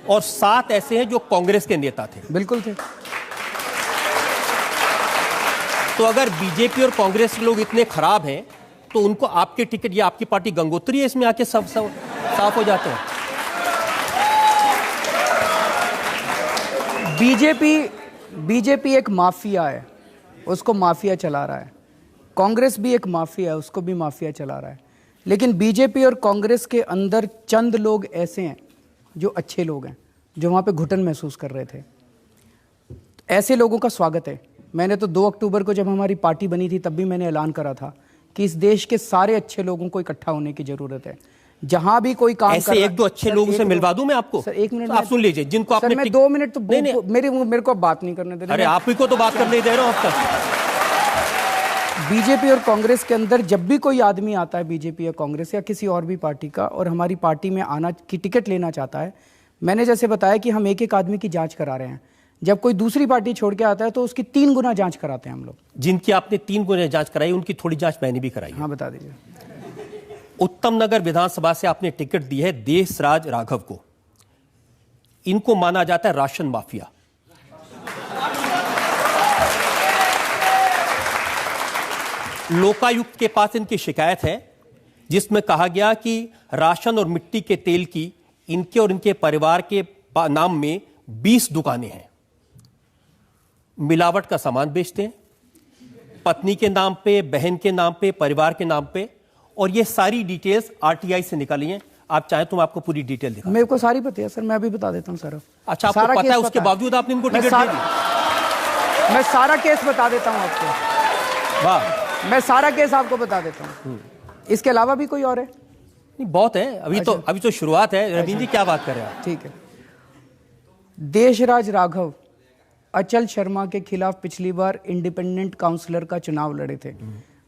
और 7 ऐसे हैं जो कांग्रेस के नेता थे। बिल्कुल थे। तो अगर बीजेपी और कांग्रेस के लोग इतने खराब हैं तो उनको आपके टिकट या आपकी पार्टी गंगोत्री है इसमें आके सब साफ हो जाते हैं। बीजेपी एक माफिया है, उसको माफिया चला रहा है। कांग्रेस भी एक माफिया है, उसको भी माफिया चला रहा है। लेकिन बीजेपी और कांग्रेस के अंदर चंद लोग ऐसे हैं जो अच्छे लोग हैं, जो वहां पे घुटन महसूस कर रहे थे। ऐसे लोगों का स्वागत है। मैंने तो 2 अक्टूबर को जब हमारी पार्टी बनी थी तब भी मैंने ऐलान करा था कि इस देश के सारे अच्छे लोगों को इकट्ठा होने की जरूरत है। जहां भी कोई काम ऐसे एक दो अच्छे लोगों से मिलवा दूं मैं आपको। सर 1 मिनट आप सुन लीजिए, जिनको आपने मैं 2 मिनट तो मेरे को बात नहीं करने दे रहे। अरे आप ही को तो बात करने दे रहा हूं अब तक। बीजेपी और कांग्रेस के अंदर जब भी कोई आदमी आता है, बीजेपी या कांग्रेस या किसी और भी पार्टी का, और हमारी पार्टी में आना की टिकट लेना चाहता है, मैंने जैसे बताया कि हम एक एक आदमी की जांच करा रहे हैं। जब कोई दूसरी पार्टी छोड़ के आता है तो उसकी 3 गुना जांच कराते हैं हम लोग। जिनकी आपने 3 गुना जांच कराई उनकी थोड़ी जांच मैंने भी कराई। हाँ बता दीजिए। उत्तम नगर विधानसभा से आपने टिकट दी है देशराज राघव को। इनको माना जाता है राशन माफिया। लोकायुक्त के पास इनकी शिकायत है जिसमें कहा गया कि राशन और मिट्टी के तेल की इनके और इनके परिवार के नाम में 20 दुकानें हैं। मिलावट का सामान बेचते हैं, पत्नी के नाम पे, बहन के नाम पे, परिवार के नाम पे, और ये सारी डिटेल्स आरटीआई से निकाली हैं। आप चाहें तो मैं आपको पूरी डिटेल दिखा। मेरे को सारी पता है सर, मैं अभी बता देता हूं सर। अच्छा, आपको पता है, उसके बावजूद आपने इनको टिकट दे दी? मैं सारा केस बता देता हूं आपको। वाह, मैं सारा केस आपको बता देता हूं। इसके अलावा भी कोई और है? नहीं, बहुत है। अभी तो शुरुआत है। रवींद्र जी क्या बात कर रहे हैं आप? ठीक है। देशराज राघव अचल शर्मा के खिलाफ पिछली बार इंडिपेंडेंट काउंसलर का चुनाव लड़े थे।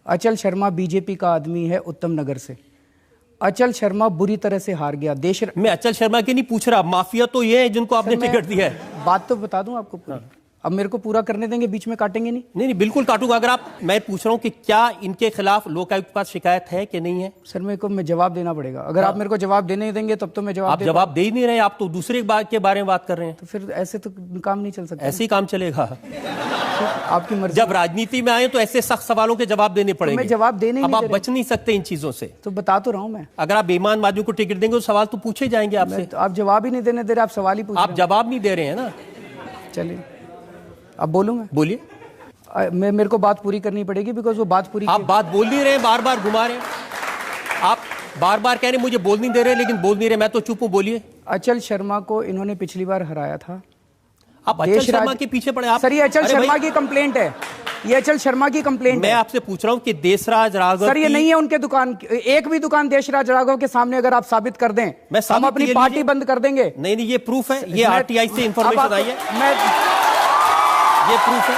अचल शर्मा बीजेपी का आदमी है उत्तम नगर से। अचल शर्मा बुरी तरह से हार गया। मैं अचल शर्मा की नहीं पूछ रहा, माफिया तो ये है जिनको आपने टिकट दिया है। बात तो बता दूं आपको पूरी। अब मेरे को पूरा करने देंगे, बीच में काटेंगे नहीं? नहीं, बिल्कुल काटूंगा। अगर आप, मैं पूछ रहा हूं कि क्या इनके खिलाफ लोकायुक्त के पास शिकायत है कि नहीं है? सर मेरे को जवाब देना पड़ेगा। अगर आप मेरे को जवाब देने देंगे तब तो मैं जवाब। आप जवाब दे ही नहीं रहे, आप तो दूसरे बात के बारे में बात कर रहे हैं। तो फिर ऐसे तो काम नहीं चल सकता। ऐसे ही काम चलेगा? आपकी मर्जी। जब राजनीति में आए तो ऐसे सख्त सवालों के जवाब देने पड़ेंगे। मैं जवाब देने अब आप बच नहीं सकते इन चीजों से। तो बता तो रहा हूं मैं। अगर आप बेईमान आदमी को टिकट देंगे तो सवाल तो पूछे जाएंगे आपसे। तो आप जवाब ही नहीं देने दे रहे, आप सवाल ही पूछ रहे हैं। आप जवाब नहीं दे रहे हैं ना। चलिए अब बोलूं मैं? बोलिए। मेरे को बात पूरी करनी पड़ेगी, बिकॉज वो बात पूरी। आप बात बोल नहीं रहे, बार बार घुमा रहे हैं। आप बार बार कह रहे हैं मुझे बोल नहीं दे रहे, लेकिन बोल नहीं रहे। मैं तो चुप हूं, बोलिए। अचल शर्मा को इन्होंने पिछली बार हराया था। आप अचल शर्मा के पीछे पड़े आप? सर ये अचल शर्मा की कंप्लेंट है, ये अचल शर्मा की कंप्लेंट है। मैं आपसे पूछ रहा हूं कि देशराज राघव। सर ये नहीं है उनके दुकान, एक भी दुकान देशराज राघव के सामने अगर आप साबित कर दें, हम अपनी पार्टी बंद कर देंगे। नहीं, ये प्रूफ है, ये आरटीआई से इंफॉर्मेशन आई है। ये प्रूफ है,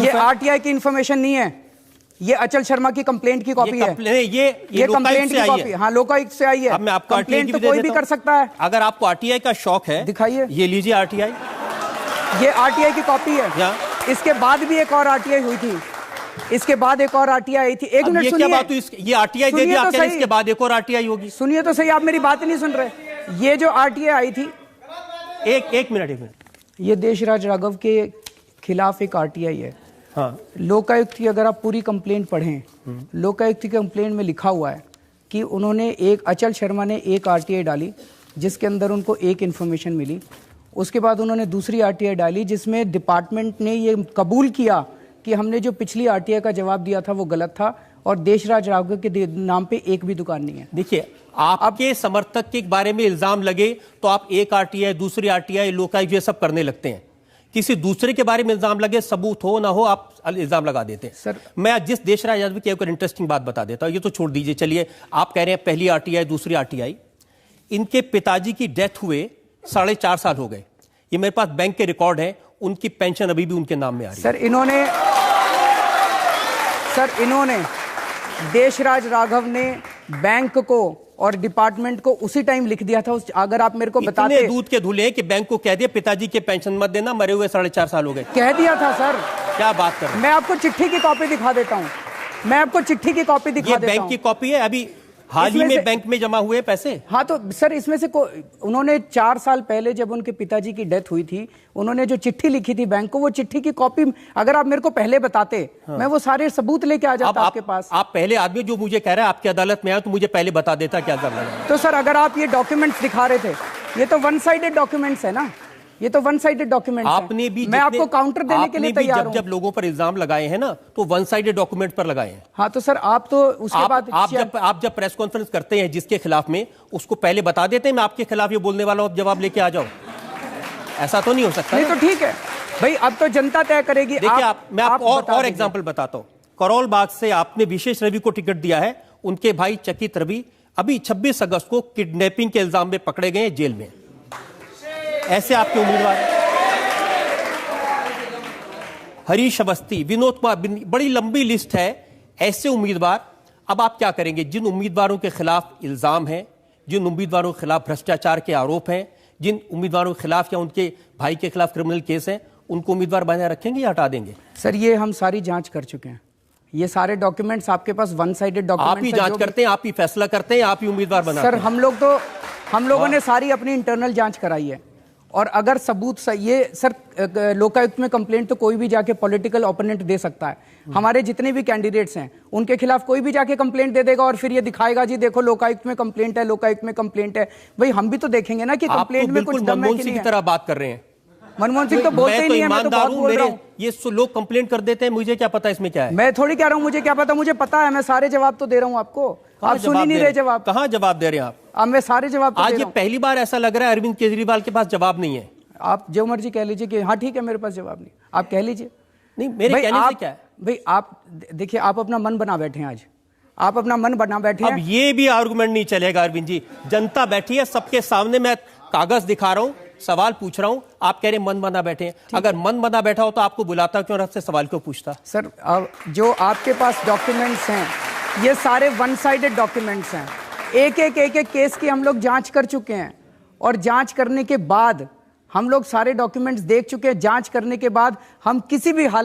ये आरटीआई की इंफॉर्मेशन नहीं है, ये अचल शर्मा की कंप्लेंट की कॉपी है। ये कंप्लेंट की कॉपी, हाँ लोकायुक्त से आई है। अब मैं आपको कंप्लेंट तो कोई भी कर सकता है। अगर आपको आरटीआई का शौक है, दिखाइए। ये लीजिए आरटीआई, ये आरटीआई की कॉपी है। इसके बाद भी एक और आरटीआई हुई थी, इसके बाद एक और आरटीआई आई थी। एक मिनट सुनिए। क्या बात हुई? ये आरटीआई दे दी आपने, इसके बाद एक और आरटीआई होगी। सुनिए तो सही, आप मेरी बात नहीं सुन रहे। ये जो आरटीआई आई थी, एक मिनट, ये देशराज राघव के खिलाफ एक आरटीआई है। हाँ। लोकायुक्त की अगर आप पूरी कंप्लेंट पढ़ें, लोकायुक्त की कंप्लेंट में लिखा हुआ है कि उन्होंने अचल शर्मा ने एक आरटीआई डाली जिसके अंदर उनको एक इन्फॉर्मेशन मिली। उसके बाद उन्होंने दूसरी आरटीआई डाली जिसमें डिपार्टमेंट ने ये कबूल किया कि हमने जो पिछली आरटीआई का जवाब दिया था वो गलत था और देशराज राघव के नाम पे एक भी दुकान नहीं है। देखिए, आपके समर्थक के बारे में इल्जाम लगे तो आप एक आरटीआई, दूसरी आरटीआई, लोकायुक्त ये सब करने लगते हैं। किसी दूसरे के बारे में इल्जाम लगे, सबूत हो ना हो, आप इल्जाम लगा देते हैं। सर मैं जिस देशराज यादव की एक इंटरेस्टिंग बात बता देता हूं, ये तो छोड़ दीजिए। चलिए, आप कह रहे हैं पहली आरटीआई, दूसरी आरटीआई। इनके पिताजी की डेथ हुए 4.5 साल हो गए। ये मेरे पास बैंक के रिकॉर्ड है, उनकी पेंशन अभी भी उनके नाम में आ रही है। सर इन्होंने देशराज राघव ने बैंक को और डिपार्टमेंट को उसी टाइम लिख दिया था। अगर आप मेरे को बताते, इतने दूध के धुले कि बैंक को कह दिया पिताजी के पेंशन मत देना, मरे हुए 4.5 साल हो गए। कह दिया था सर। क्या बात कर रहे हैं? मैं आपको चिट्ठी की कॉपी दिखा देता हूं, मैं आपको चिट्ठी की कॉपी दिखा देता हूं। बैंक की कॉपी है। अभी हाल ही इसमें में से- बैंक में जमा हुए पैसे। हाँ तो सर इसमें से उन्होंने 4 साल पहले जब उनके पिताजी की डेथ हुई थी, उन्होंने जो चिट्ठी लिखी थी बैंक को, वो चिट्ठी की कॉपी अगर आप मेरे को पहले बताते, मैं वो सारे सबूत लेके आ जाता आपके पास। आप पहले आदमी जो मुझे कह रहा है आपकी अदालत में आया तो मुझे पहले बता देता क्या जरूरत है। तो सर अगर आप ये डॉक्यूमेंट्स दिखा रहे थे, ये तो वन साइडेड डॉक्यूमेंट्स है ना, ये तो वन साइडेड डॉक्यूमेंट्स आपने भी मैं आपको काउंटर देने के लिए तैयार हूं। जब लोगों पर इल्जाम लगाए हैं ना तो वन साइडेड डॉक्यूमेंट पर लगाए हैं। हाँ तो सर आप तो उसके बाद आप जब प्रेस कॉन्फ्रेंस करते हैं जिसके खिलाफ में, उसको पहले बता देते हैं मैं आपके खिलाफ ये बोलने वाला हूं, जवाब लेके आ जाओ। ऐसा तो नहीं हो सकता। नहीं तो ठीक है भाई, अब तो जनता तय करेगी। देखिए मैं आपको और एग्जांपल बताता हूं। करोल बाग से आपने विशेष रवि को टिकट दिया है, उनके भाई चकित रवि अभी 26 अगस्त को किडनैपिंग के इल्जाम में पकड़े गए हैं जेल में। ऐसे आपके उम्मीदवार हरीश अवस्थी, विनोद कुमार, बड़ी लंबी लिस्ट है ऐसे उम्मीदवार। अब आप क्या करेंगे? जिन उम्मीदवारों के खिलाफ इल्जाम है, जिन उम्मीदवारों के खिलाफ भ्रष्टाचार के आरोप हैं, जिन उम्मीदवारों के खिलाफ या उनके भाई के खिलाफ क्रिमिनल केस हैं, उनको उम्मीदवार बनाए रखेंगे या हटा देंगे? सर ये हम सारी जांच कर चुके हैं, ये सारे डॉक्यूमेंट्स आपके पास वन साइडेड डॉक्यूमेंट्स। आप ही जांच करते हैं, आप ही फैसला करते हैं, आप ही उम्मीदवार बनाते हैं। सर हम लोगों ने सारी अपनी इंटरनल जांच कराई है, और अगर सबूत ये सर लोकायुक्त में कंप्लेंट तो कोई भी जाके पॉलिटिकल ओपोनेंट दे सकता है। हमारे जितने भी कैंडिडेट्स हैं उनके खिलाफ कोई भी जाके कंप्लेंट दे देगा और फिर ये दिखाएगा जी देखो लोकायुक्त में कंप्लेंट है, लोकायुक्त में कंप्लेंट है। भाई हम भी तो देखेंगे ना कि कंप्लेंट में कुछ दम है कि मनमोहन सिंह नहीं की है। तरह बात कर रहे हैं। मनमोहन सिंह तो बोलते ही नहीं है, मैं तो बहुत बोल रहा हूं। ये लोग कंप्लेंट कर देते हैं, मुझे क्या पता इसमें क्या है। मैं थोड़ी कह रहा हूं मुझे क्या पता, मुझे पता है, मैं सारे जवाब तो दे रहा हूं आपको। आप सुन ही नहीं रहे जवाब। कहां जवाब दे रहे हैं आप? अब मैं सारे जवाब तो आज दे ये रहा हूं। पहली बार ऐसा लग रहा है अरविंद केजरीवाल के पास जवाब नहीं है। आप जो मर्जी कह लीजिए कि हाँ ठीक है मेरे पास जवाब नहीं, आप कह लीजिए। नहीं, मेरे कहने से क्या है भाई आप देखिए, आप अपना मन बना बैठे हैं, आज आप अपना मन बना बैठे हैं। अब ये भी आर्गुमेंट नहीं चलेगा अरविंद जी। जनता बैठी है सबके सामने, मैं कागज दिखा रहा हूं, सवाल पूछ रहा हूं, आप कह रहे हैं मन बना बैठे हैं। अगर मन बना बैठा हो तो आपको बुलाता क्यों, आपसे सवाल क्यों पूछता? सर अब जो आपके पास डॉक्यूमेंट्स हैं ये सारे वन साइडेड डॉक्यूमेंट्स हैं। एक एक केस की हम लोग जांच कर चुके हैं, और जांच करने के बाद हम लोग सारे डॉक्यूमेंट्स देख चुके हैं। जांच करने के बाद हम किसी भी हालत